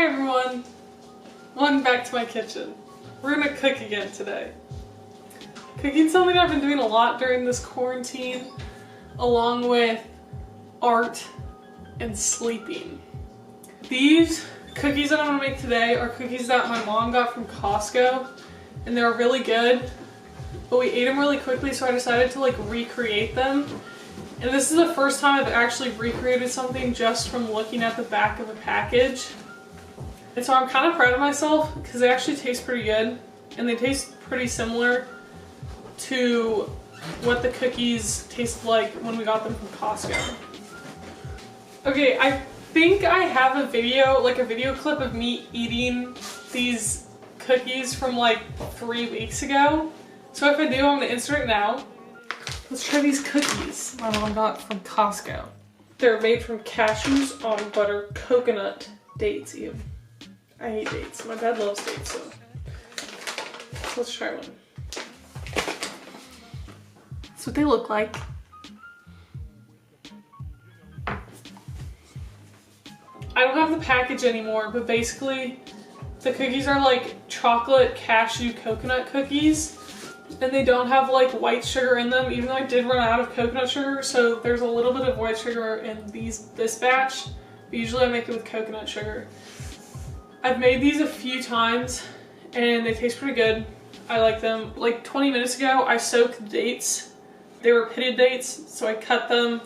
Hi everyone! Welcome back to my kitchen. We're gonna cook again today. Cooking's something I've been doing a lot during this quarantine, along with art and sleeping. These cookies that I'm gonna make today are cookies that my mom got from Costco, and they're really good, but we ate them really quickly, so I decided to recreate them. And this is the first time I've actually recreated something just from looking at the back of a package. And so I'm kind of proud of myself because they actually taste pretty good, and they taste pretty similar to what the cookies tasted like when we got them from Costco. Okay, I think I have a video clip of me eating these cookies from 3 weeks ago. So if I do, I'm gonna insert it now. Let's try these cookies my mom got from Costco. They're made from cashews, almond butter, coconut, dates. Ew. I hate dates. My dad loves dates, so let's try one. That's what they look like. I don't have the package anymore, but basically the cookies are like chocolate cashew coconut cookies. And they don't have white sugar in them, even though I did run out of coconut sugar, so there's a little bit of white sugar in this batch, but usually I make it with coconut sugar. I've made these a few times and they taste pretty good. I like them. 20 minutes ago I soaked dates. They were pitted dates, so I cut them,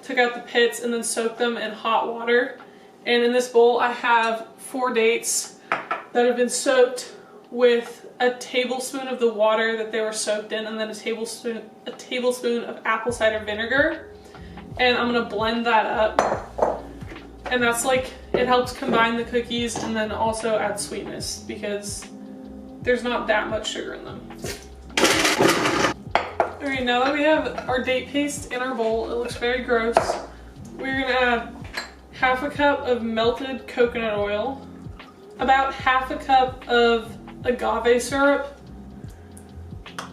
took out the pits, and then soaked them in hot water. And in this bowl I have 4 dates that have been soaked with a tablespoon of the water that they were soaked in, and then a tablespoon of apple cider vinegar. And I'm gonna blend that up. And that's it helps combine the cookies and then also add sweetness because there's not that much sugar in them. Okay, now that we have our date paste in our bowl, it looks very gross. We're gonna add half a cup of melted coconut oil, about half a cup of agave syrup.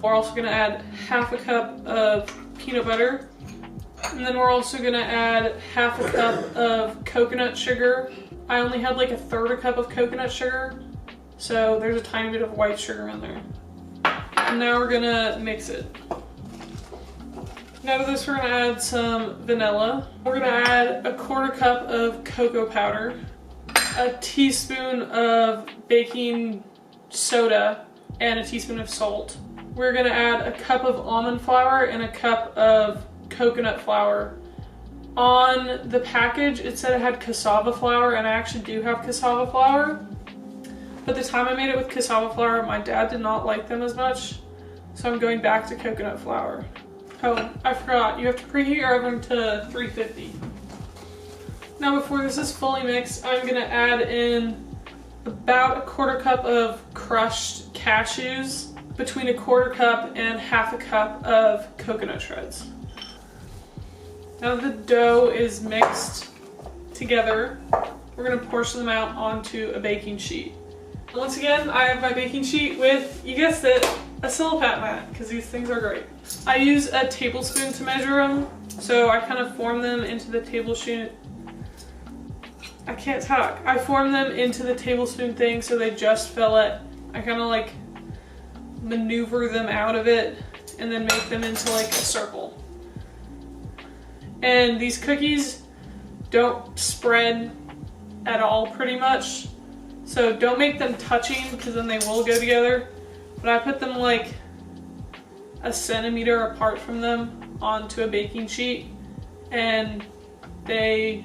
We're also going to add half a cup of peanut butter, and then we're also going to add half a cup of coconut sugar. I only had a third a cup of coconut sugar, so there's a tiny bit of white sugar in there. And now we're going to mix it. Now to this we're going to add some vanilla. We're going to add a quarter cup of cocoa powder, a teaspoon of baking soda, and a teaspoon of salt. We're gonna add a cup of almond flour and a cup of coconut flour. On the package it said it had cassava flour, and I actually do have cassava flour, but the time I made it with cassava flour my dad did not like them as much, so I'm going back to coconut flour. Oh, I forgot, you have to preheat your oven to 350. Now before this is fully mixed, I'm gonna add in about a quarter cup of crushed cashews, between a quarter cup and half a cup of coconut shreds. Now that the dough is mixed together, we're going to portion them out onto a baking sheet. Once again, I have my baking sheet with, you guessed it, a Sillipat mat, because these things are great. I use a tablespoon to measure them, so I kind of form them into the tablespoon. I can't talk. I form them into the tablespoon thing so they just fill it. I kind of maneuver them out of it and then make them into a circle. And these cookies don't spread at all pretty much. So don't make them touching because then they will go together. But I put them a centimeter apart from them onto a baking sheet, and they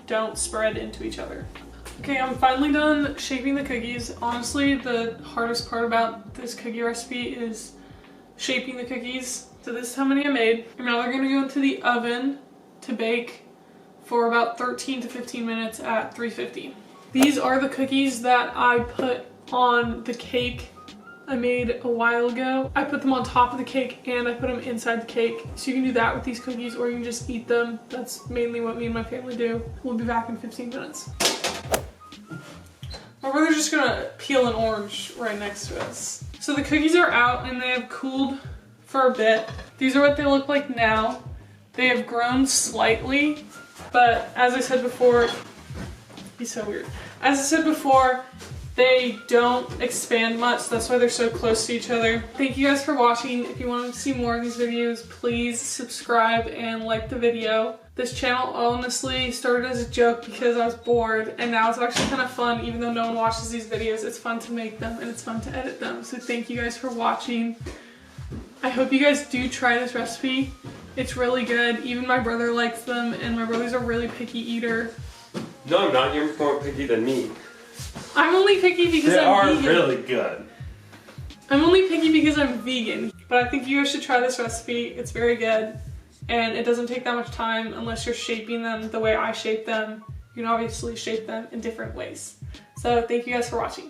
don't spread into each other. Okay, I'm finally done shaping the cookies. Honestly, the hardest part about this cookie recipe is shaping the cookies. So this is how many I made. And now they're gonna go into the oven to bake for about 13 to 15 minutes at 350. These are the cookies that I put on the cake I made a while ago. I put them on top of the cake and I put them inside the cake. So you can do that with these cookies, or you can just eat them. That's mainly what me and my family do. We'll be back in 15 minutes. My brother's just gonna peel an orange right next to us. So the cookies are out and they have cooled for a bit. These are what they look like now. They have grown slightly, but as I said before, He's so weird. As I said before, they don't expand much. That's why they're so close to each other. Thank you guys for watching. If you want to see more of these videos, please subscribe and like the video. This channel honestly started as a joke because I was bored, and now it's actually kind of fun. Even though no one watches these videos, it's fun to make them and it's fun to edit them. So thank you guys for watching. I hope you guys do try this recipe. It's really good. Even my brother likes them, and my brother's a really picky eater. No, I'm not. You're more picky than me. I'm only picky because I'm vegan. They are really good. I'm only picky because I'm vegan. But I think you guys should try this recipe. It's very good. And it doesn't take that much time unless you're shaping them the way I shape them. You can obviously shape them in different ways. So thank you guys for watching.